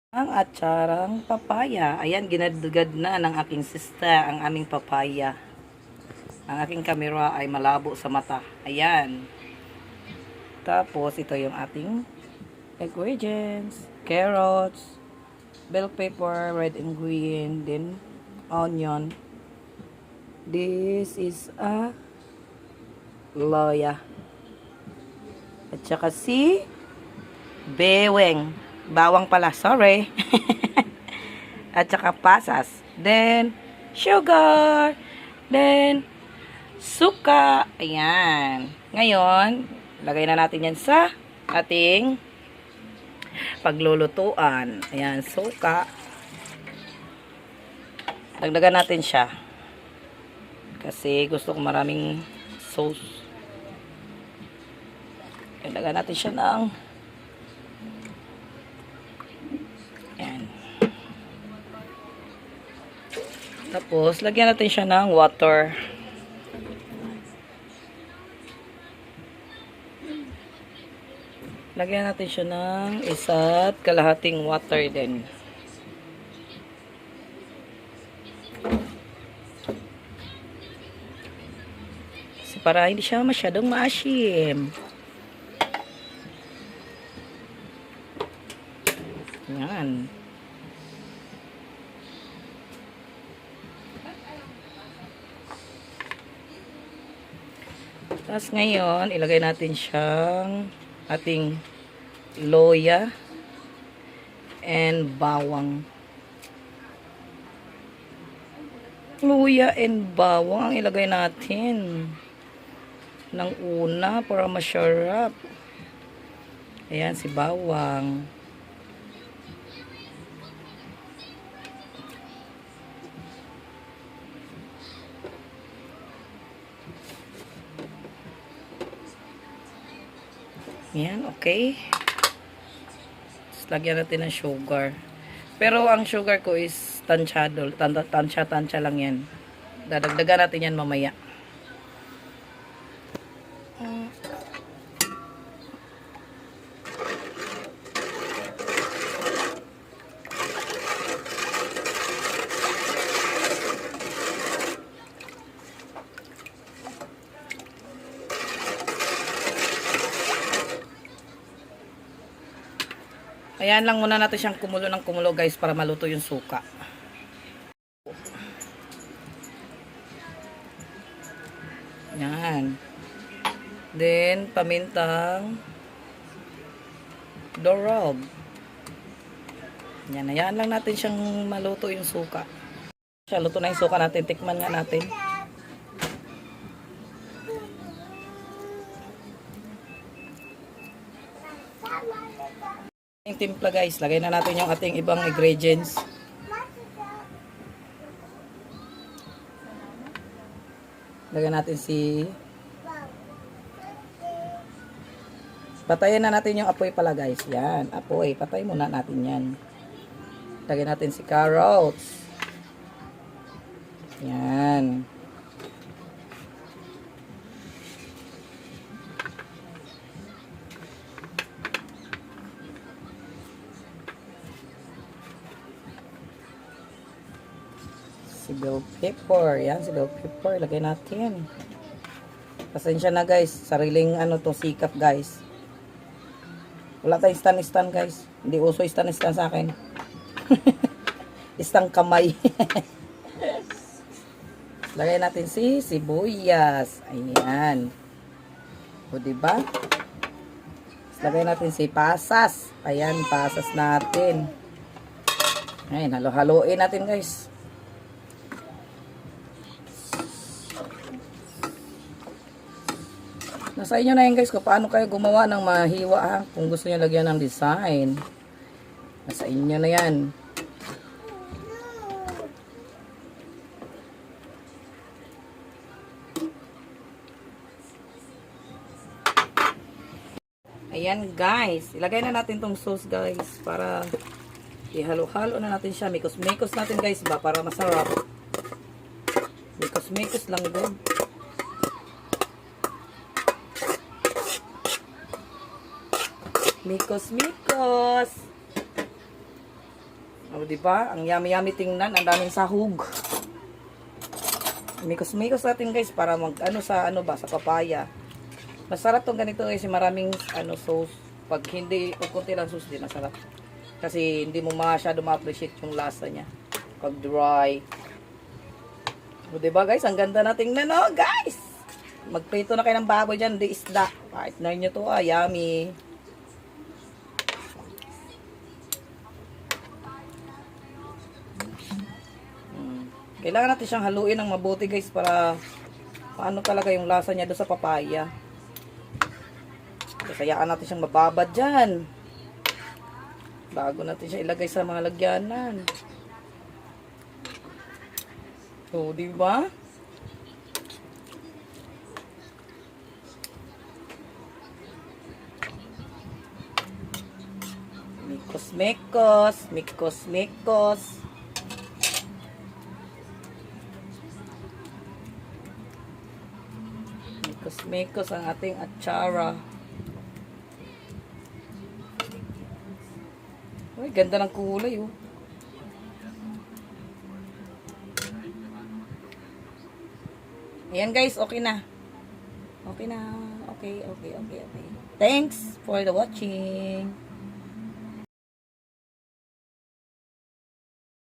Ang atsarang papaya. Ayan, ginadugad na ng aking sista ang aming papaya. Ang aking kamera ay malabo sa mata. Ayan. Tapos, ito yung ating ingredients. Carrots, bell pepper, red and green, then onion. This is a loya. At saka si beweng. Bawang pala, sorry. At saka pasas. Then, sugar. Then, suka. Ayan. Ngayon, lagay na natin yan sa ating paglulutuan. Ayan, suka. Dagdagan natin siya. Kasi gusto ko maraming sauce. Dagdagan natin siya ng ayan. Tapos, lagyan natin siya ng water. Lagyan natin siya ng 1.5 water din. Kasi para hindi siya masyadong maasim. Yan. Tapos ngayon, ilagay natin siyang ating loya and bawang. Luya and bawang ang ilagay natin ng una para masarap. Ayan si bawang. Ayan, okay. Tapos lagyan natin ng sugar. Pero ang sugar ko is tansyado. Tansya lang yan. Dadagdagan natin yan mamaya. Ayan lang muna natin siyang kumulo ng kumulo guys para maluto yung suka. Ayan. Then, pamintang durog. Ayan, ayan lang natin siyang maluto yung suka. Siya, luto na yung suka natin. Tikman nga natin. Yung timpla guys, lagay na natin yung ating ibang ingredients. Lagyan natin patayin na natin yung apoy pala guys. Yan, apoy. Patay muna natin yan. Lagyan natin si carrots. Yan. Si bell pepper. Yan, si bell pepper. Lagay natin. Pasensya na guys. Sariling to sikap guys. Wala tayong stand guys. Hindi uso stand sa akin. Istang kamay. Lagay natin si sibuyas. Ayan. O diba? Lagay natin si pasas. Ayan, pasas natin. Ayan, halo-haloin natin guys. Nasa inyo na yun guys kung paano kayo gumawa ng mahiwa ha. Kung gusto nyo lagyan ng design. Nasa inyo na yan. Ayan guys. Ilagay na natin tong sauce guys. Para ihalo-halo na natin siya. Mikos-mikos natin guys ba. Para masarap. Mikos-mikos lang good. Mikos-mikos. O, diba? Ang yummy-yummy tingnan. Ang daming sahog. Mikos-mikos natin guys para mag ano sa ano ba sa papaya. Masarap tong ganito kasi maraming ano sauce. Pag hindi o konti lang sauce din masarap. Kasi hindi mo masyado ma-appreciate yung lasa niya pag dry. O diba guys, ang ganda na tingnan no guys. Magprito na kayo ng baboy dyan, di isda. Partner nyo to yummy. Kailangan natin siyang haluin ng mabuti guys para paano talaga yung lasa niya doon sa papaya. Kasayaan natin siyang mababad dyan. Bago natin siya ilagay sa mga lagyanan. So, di ba? Mikos-mikos, mikos-mikos. Mikos-mikos ang ating atsara. Uy, ganda ng kulay oh. Ayan guys, okay na. Okay na. Okay. Thanks for the watching.